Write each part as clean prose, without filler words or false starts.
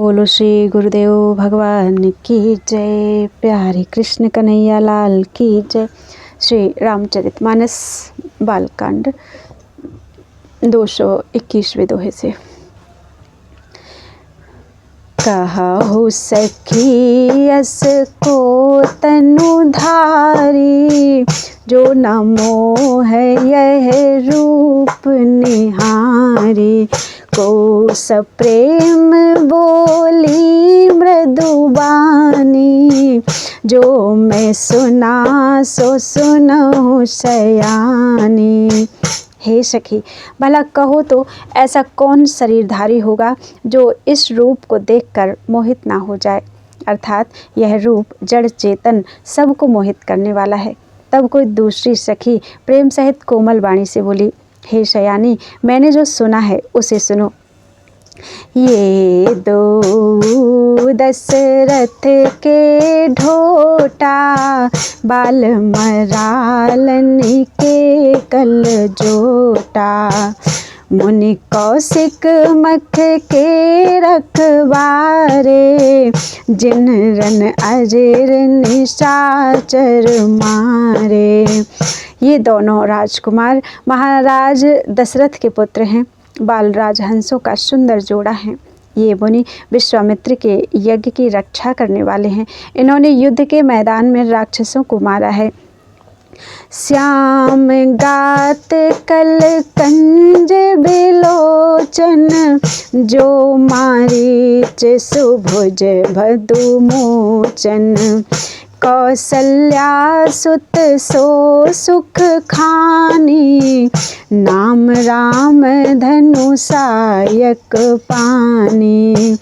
बोलो श्री गुरुदेव भगवान की जय। प्यारे कृष्ण कन्हैया लाल की जय। श्री रामचरितमानस बालकांड 221वें दोहे से। कहु सखी अस को तनुधारी, जो न मोह यह रूप निहारी। को सप्रेम बोली मृदुबानी, जो मैं सुना सो सुनहु सयानी। हे सखी, भला कहो तो ऐसा कौन शरीरधारी होगा जो इस रूप को देखकर मोहित ना हो जाए। अर्थात यह रूप जड़ चेतन सबको मोहित करने वाला है। तब कोई दूसरी सखी प्रेम सहित कोमल वाणी से बोली, हे शयानी, मैंने जो सुना है उसे सुनो। ये दो दशरथ के ढोटा, बाल मरालन के कल जोटा। मुनि कौशिक मख के रखवारे, जिन रन अजर निशाचर मारे। ये दोनों राजकुमार महाराज दशरथ के पुत्र हैं। बालराज हंसों का सुंदर जोड़ा है। ये मुनि विश्वामित्र के यज्ञ की रक्षा करने वाले हैं। इन्होंने युद्ध के मैदान में राक्षसों को मारा है। श्याम गात कल कंज बिलोचन, जो मारीच सुभुज भदु मोचन। कौसल्या सुत सो सुख खानी, नाम राम धनु सायक पानी।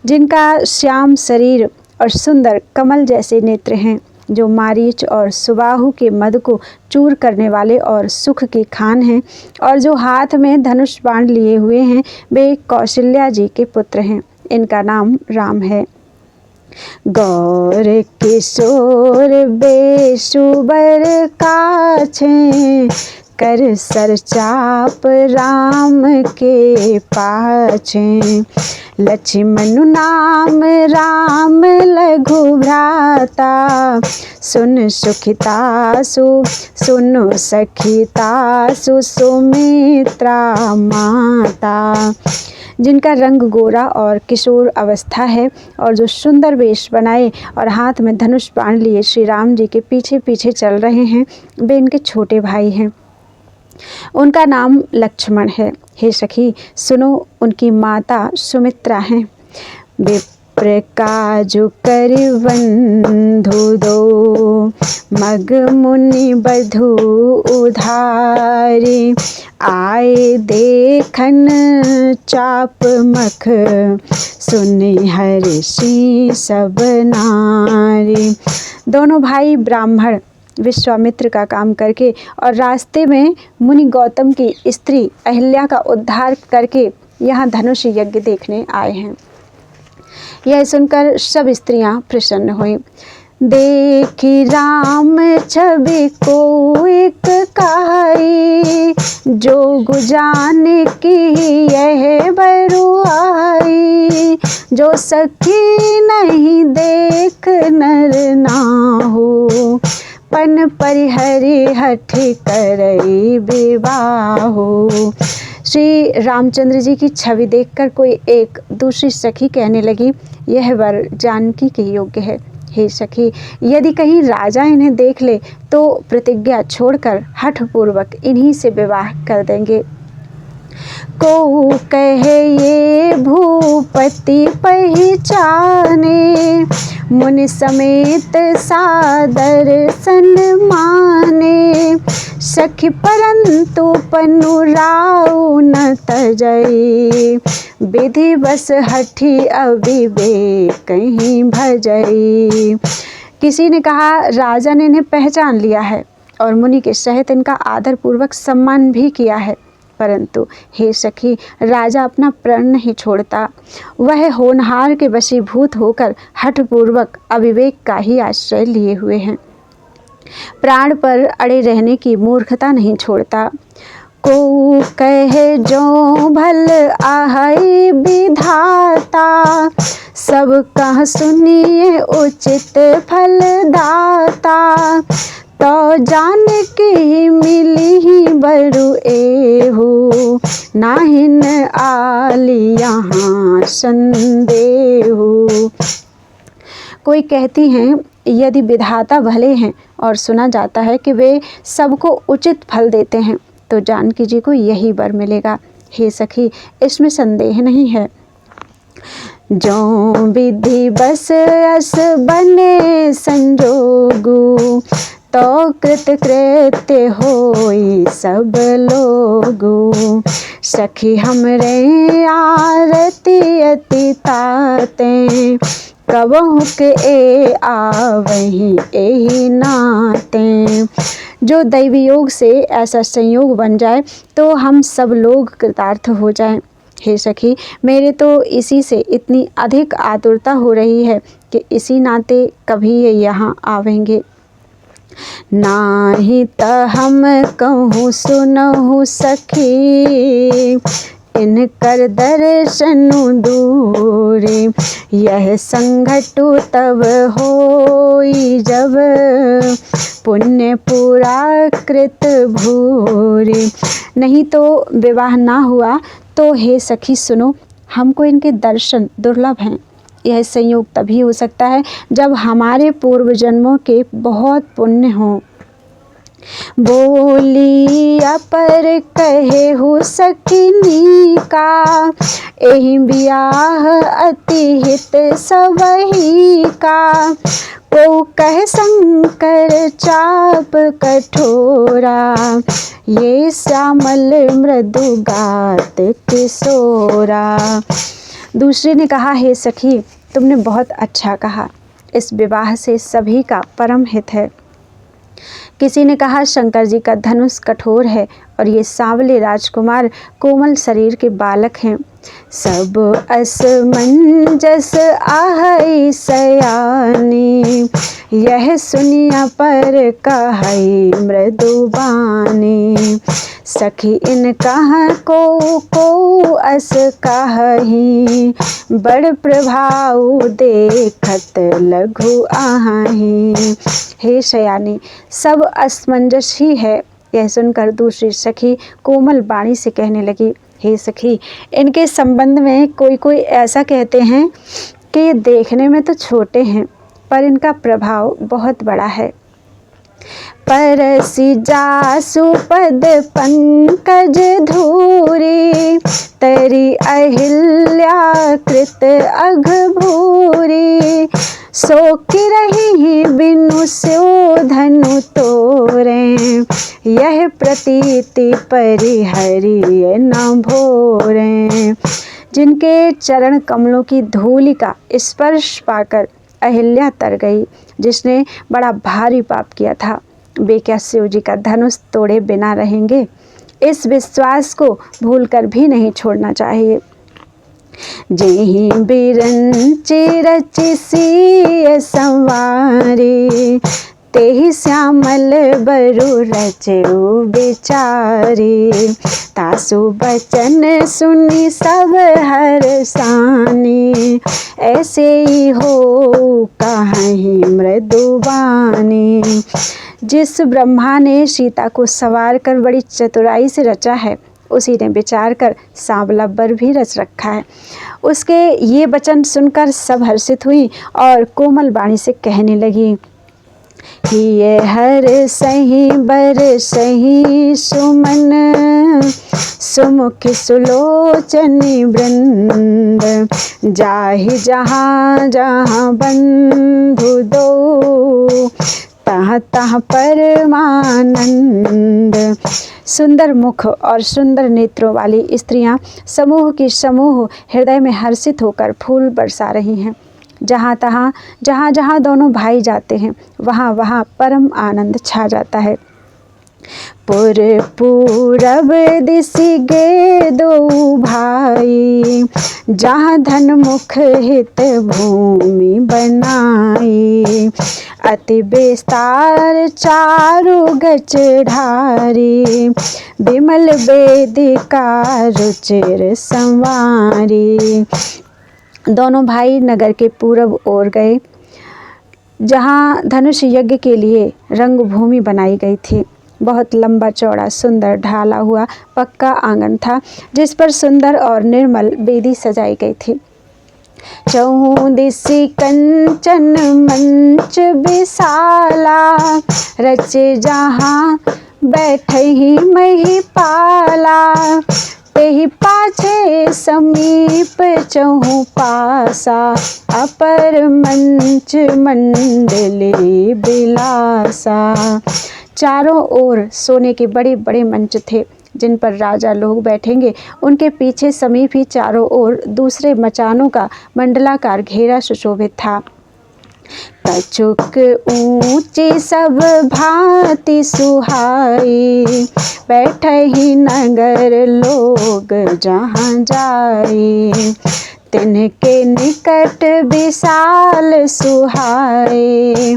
जिनका श्याम शरीर और सुंदर कमल जैसे नेत्र हैं, जो मारीच और सुबाहु के मद को चूर करने वाले और सुख की खान हैं, और जो हाथ में धनुष बाण लिए हुए हैं, वे कौशल्या जी के पुत्र हैं। इनका नाम राम है। गौर किशोर बेशुबर काछे, कर सर चाप राम के पाछे। लक्ष्मण नाम राम लघु भ्राता, सुन सुखितासु सुनो सखितासु सुमित्रा माता। जिनका रंग गोरा और किशोर अवस्था है, और जो सुंदर वेश बनाए और हाथ में धनुष बाण लिए श्री राम जी के पीछे पीछे चल रहे हैं, वे इनके छोटे भाई हैं। उनका नाम लक्ष्मण है। हे सखी, सुनो, उनकी माता सुमित्रा हैं। विप्र काजु कर बंधु दो, मग मुनि बधु उधारी। आए देखन चाप मख, सुनि हर्षि सब नारी। दोनों भाई ब्राह्मण विश्वामित्र का काम करके और रास्ते में मुनि गौतम की स्त्री अहिल्या का उद्धार करके यहाँ धनुष यज्ञ देखने आए हैं। यह सुनकर सब स्त्रियां प्रसन्न हुई। देखी राम छवि को एक काई, जोग जाने की यह बरुआई। जो सखी नहीं देख नर नाहु, पन परिहरि हठि करई विवाहो। श्री रामचंद्र जी की छवि देखकर कोई एक दूसरी सखी कहने लगी, यह वर जानकी के योग्य है। हे सखी, यदि कहीं राजा इन्हें देख ले तो प्रतिज्ञा छोड़कर हठपूर्वक इन्हीं से विवाह कर देंगे। को कहे ये भूपति पहचाने, मुनि समेत सादर सन्माने। सखी परंतु पनुराउ न तजई, विधि बस हठी अविवेक कहीं भजई। किसी ने कहा, राजा ने इन्हें पहचान लिया है और मुनि के सहित इनका आदर पूर्वक सम्मान भी किया है, परंतु हे सखी, राजा अपना प्रण नहीं छोड़ता। वह होनहार के वशीभूत होकर हठपूर्वक अविवेक का ही आश्रय लिए हुए हैं। प्राण पर अड़े रहने की मूर्खता नहीं छोड़ता। को कहे जो भल आहै विधाता, सब कह सुनिए उचित फल दाता। तो जान की मिली ही बरु एहू, नाहिन आली यहाँ संदेहू। कोई कहती हैं यदि विधाता भले हैं और सुना जाता है कि वे सबको उचित फल देते हैं, तो जानकी जी को यही वर मिलेगा। हे सखी, इसमें संदेह नहीं है। जो विधि बस अस बने संजोगु, तो कृत कृत्य होई सब लोगु। सखी हमरे आरती अति ताते, कबहु के ए आवही एही नाते। जो दैवी योग से ऐसा संयोग बन जाए तो हम सब लोग कृतार्थ हो जाएं। हे सखी, मेरे तो इसी से इतनी अधिक आतुरता हो रही है कि इसी नाते कभी ये यहाँ आवेंगे। नाही त हम कहूँ सुनहु सखी, इनकर दर्शनु दूरे। यह संघटु तब होई जब, पुण्य पूरा कृत भूरे। नहीं तो विवाह ना हुआ तो हे सखी सुनो, हमको इनके दर्शन दुर्लभ हैं। यह संयोग तभी हो सकता है जब हमारे पूर्व जन्मों के बहुत पुण्य हों। बोली अपर कहे हो सकिनी का, एहि बियाह अति हित सबही का। को कह शंकर चाप कठोरा, ये श्यामल मृदु गात किशोरा। दूसरे ने कहा, हे सखी, तुमने बहुत अच्छा कहा, इस विवाह से सभी का परम हित है। किसी ने कहा, शंकर जी का धनुष कठोर है और ये सांवले राजकुमार कोमल शरीर के बालक हैं। सब असमंजस आहै सयानी, यह सुनिया पर कहै मृदु बानी। सखी इन कहा को अस कहही, बड़ प्रभाव देखत लघु आही। हे शयानी, सब असमंजस ही है। यह सुनकर दूसरी सखी कोमल वाणी से कहने लगी, हे सखी, इनके संबंध में कोई ऐसा कहते हैं कि देखने में तो छोटे हैं पर इनका प्रभाव बहुत बड़ा है। परसि जासु पद पंकज धूरी, तरी अहिल्या कृत अघ भूरी। सो किरहि बिनु स्यो धनु तोरे, यह प्रतीति परिहरिय न भोरे। जिनके चरण कमलों की धूलि का स्पर्श पाकर अहिल्या तर गई, जिसने बड़ा भारी पाप किया था, वे क्या शिव जी का धनुष तोड़े बिना रहेंगे? इस विश्वास को भूलकर भी नहीं छोड़ना चाहिए। जेहि बिरंचि रचि सिय संवारी, तेहि श्यामल बरु रचउ बिचारी। तासु बचन सुनी सब हरसानी, ऐसे ही हो कहीं मृदुबानी। जिस ब्रह्मा ने सीता को संवार कर बड़ी चतुराई से रचा है, उसी ने विचार कर सांवला बर भी रच रखा है। उसके ये वचन सुनकर सब हर्षित हुई और कोमल वाणी से कहने लगी, ये हर सही बर सही सुमन, सुमुख सुलोचनी वृंद। जाहि जहाँ जहाँ बंधु दो, तहाँ तहाँ परमानंद। सुंदर मुख और सुंदर नेत्रों वाली स्त्रियां समूह की समूह हृदय में हर्षित होकर फूल बरसा रही हैं। जहाँ जहाँ दोनों भाई जाते हैं, वहाँ वहाँ परम आनंद छा जाता है। पुर पूरब दिशि गे दो भाई, जहाँ धन मुख हित भूमि बनाई। अति विस्तार चारु गज ढारी, विमल वेदिका रुचिर संवारी। दोनों भाई नगर के पूर्व ओर गए, जहाँ धनुष यज्ञ के लिए रंगभूमि बनाई गई थी। बहुत लंबा चौड़ा सुंदर ढाला हुआ पक्का आंगन था, जिस पर सुंदर और निर्मल वेदी सजाई गई थी। चौं दिसि कंचन मंच विशाला, रचे जहाँ बैठहि महिपाला। तेहि पाछे समीप चहु पासा, अपर मंच मंडली बिलासा। चारों ओर सोने के बड़े बड़े मंच थे, जिन पर राजा लोग बैठेंगे। उनके पीछे समीप ही चारों ओर दूसरे मचानों का मंडलाकार घेरा सुशोभित था। कछुक ऊंची सब भांति सुहाई, बैठहि नगर लोग जहाँ जाई। तिनके निकट विशाल सुहाए,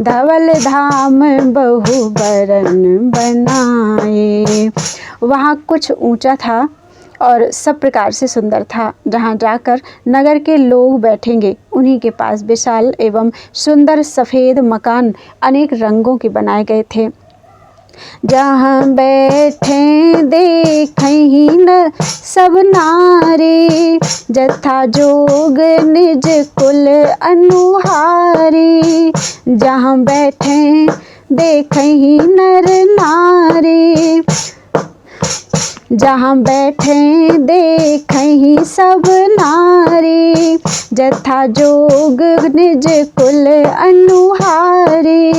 धवल धाम बहु बरन बनाए। वहाँ कुछ ऊंचा था और सब प्रकार से सुंदर था। जहाँ जाकर नगर के लोग बैठेंगे, उन्हीं के पास विशाल एवं सुंदर सफ़ेद मकान अनेक रंगों के बनाए गए थे। जहाँ बैठे देखहि न सब नारी, जथा जोग निज कुल अनुहारी। जहाँ बैठे देखहि नर नारी, जहाँ बैठे देखहि सब नारी। जथा जोग निज कुल अनुहारी।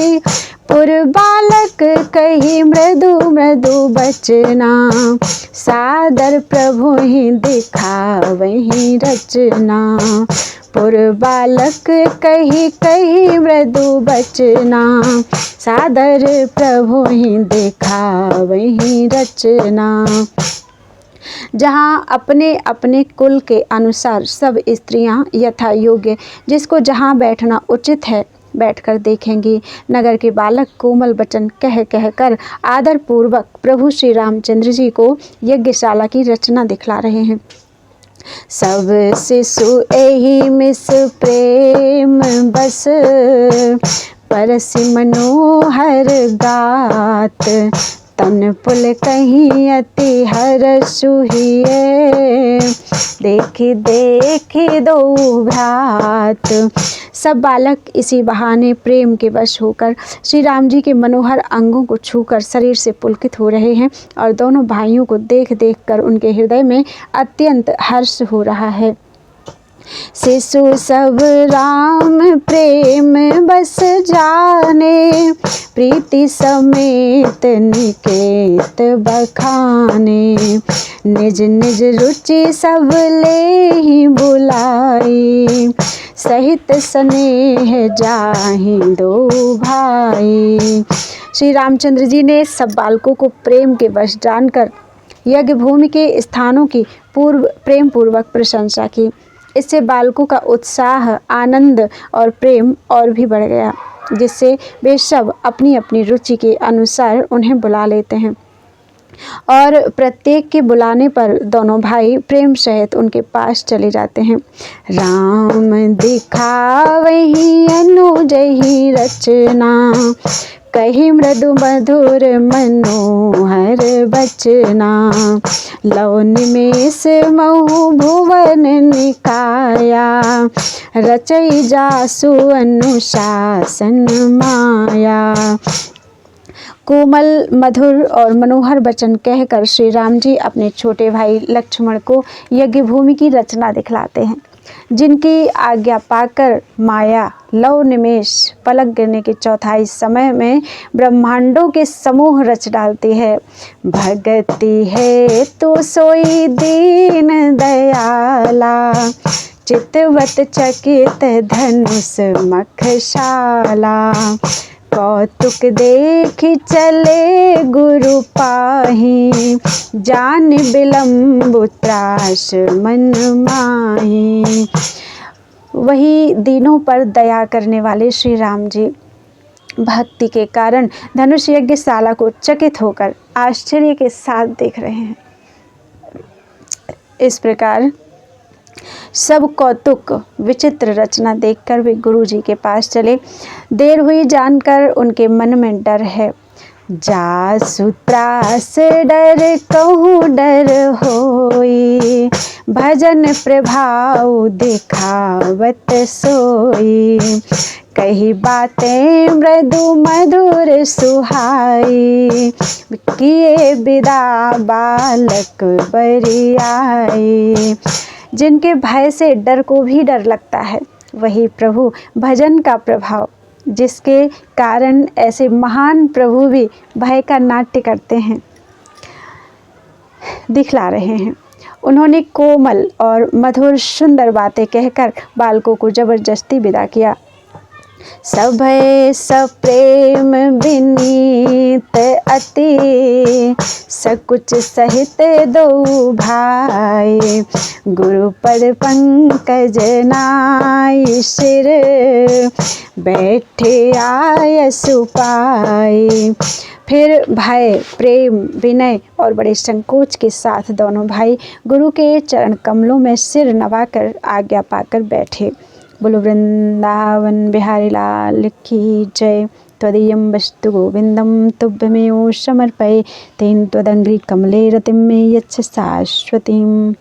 पुर बालक कही मृदु मृदु बचना, सादर प्रभु ही दिखावहि रचना। पुर बालक कही कही मृदु बचना, सादर प्रभु ही दिखावहि रचना। जहाँ अपने अपने कुल के अनुसार सब स्त्रियां यथा योग्य, जिसको जहाँ बैठना उचित है, बैठकर देखेंगी। नगर के बालक कोमल वचन कह कह कर आदर पूर्वक प्रभु श्री रामचंद्र जी को यज्ञशाला की रचना दिखला रहे हैं। सब शिशु एहि मिस प्रेम बस, परसि मनोहर गात। तन पुल कहीं अति हर्षुहिए, देखी देखी दो भ्रात। सब बालक इसी बहाने प्रेम के वश होकर श्री राम जी के मनोहर अंगों को छूकर शरीर से पुलकित हो रहे हैं, और दोनों भाइयों को देख देख कर उनके हृदय में अत्यंत हर्ष हो रहा है। शिशु सब राम प्रेम बस जाने, प्रीति समेत निकेत बखाने। निज निज रुचि सब ले ही बुलाई, सहित स्नेह जाहि दो भाई। श्री रामचंद्र जी ने सब बालकों को प्रेम के वश जानकर यज्ञ भूमि के स्थानों की प्रेम पूर्वक प्रशंसा की। इससे बालकों का उत्साह, आनंद और प्रेम और भी बढ़ गया, जिससे वे सब अपनी अपनी रुचि के अनुसार उन्हें बुला लेते हैं। और प्रत्येक के बुलाने पर दोनों भाई प्रेम सहित उनके पास चले जाते हैं। राम दिखावहि अनुजहि रचना, कही मृदु मधुर मनोहर बचना। लौ निमेष महु भुवन निकाया, रचई जासु अनुशासन माया। कोमल, मधुर और मनोहर वचन कहकर श्री राम जी अपने छोटे भाई लक्ष्मण को यज्ञ भूमि की रचना दिखलाते हैं, जिनकी आज्ञा पाकर माया लव निमेष पलक गिरने के चौथाई समय में ब्रह्मांडों के समूह रच डालती है। भगति है तो सोई दीन दयाला, चितवत चकित धनुष मखशाला। कौतुक देखि चले गुरु पाही, जान बिलम्ब त्रास मन माही। वही दीनों पर दया करने वाले श्री राम जी भक्ति के कारण धनुष यज्ञशाला को चकित होकर आश्चर्य के साथ देख रहे हैं। इस प्रकार सब कौतुक विचित्र रचना देखकर वे गुरु जी के पास चले। देर हुई जानकर उनके मन में डर है। जासु त्रास डर कहूँ डर होई, भजन प्रभाव दिखावत सोई। कही बातें मृदु मधुर सुहाई, किए विदा बालक बरियाई। जिनके भय से डर को भी डर लगता है, वही प्रभु भजन का प्रभाव, जिसके कारण ऐसे महान प्रभु भी भय का नाट्य करते हैं, दिखला रहे हैं। उन्होंने कोमल और मधुर सुंदर बातें कहकर बालकों को जबरदस्ती विदा किया। सभय सप्रेम विनीत अति, सकुच सहित दो भाई। गुरु पद पंकज नाई सिर, बैठे आय सुपाई। फिर भय, प्रेम, विनय और बड़े संकोच के साथ दोनों भाई गुरु के चरण कमलों में सिर नवाकर आज्ञा पाकर बैठे। बोलो वृंदावन बिहारी लाल की जय। त्वदीयं वस्तु गोविंदम तुभ्यमेव समर्पये, तेन त्वदंघ्रि कमले रतिं मे यच्छ शाश्वतीम्।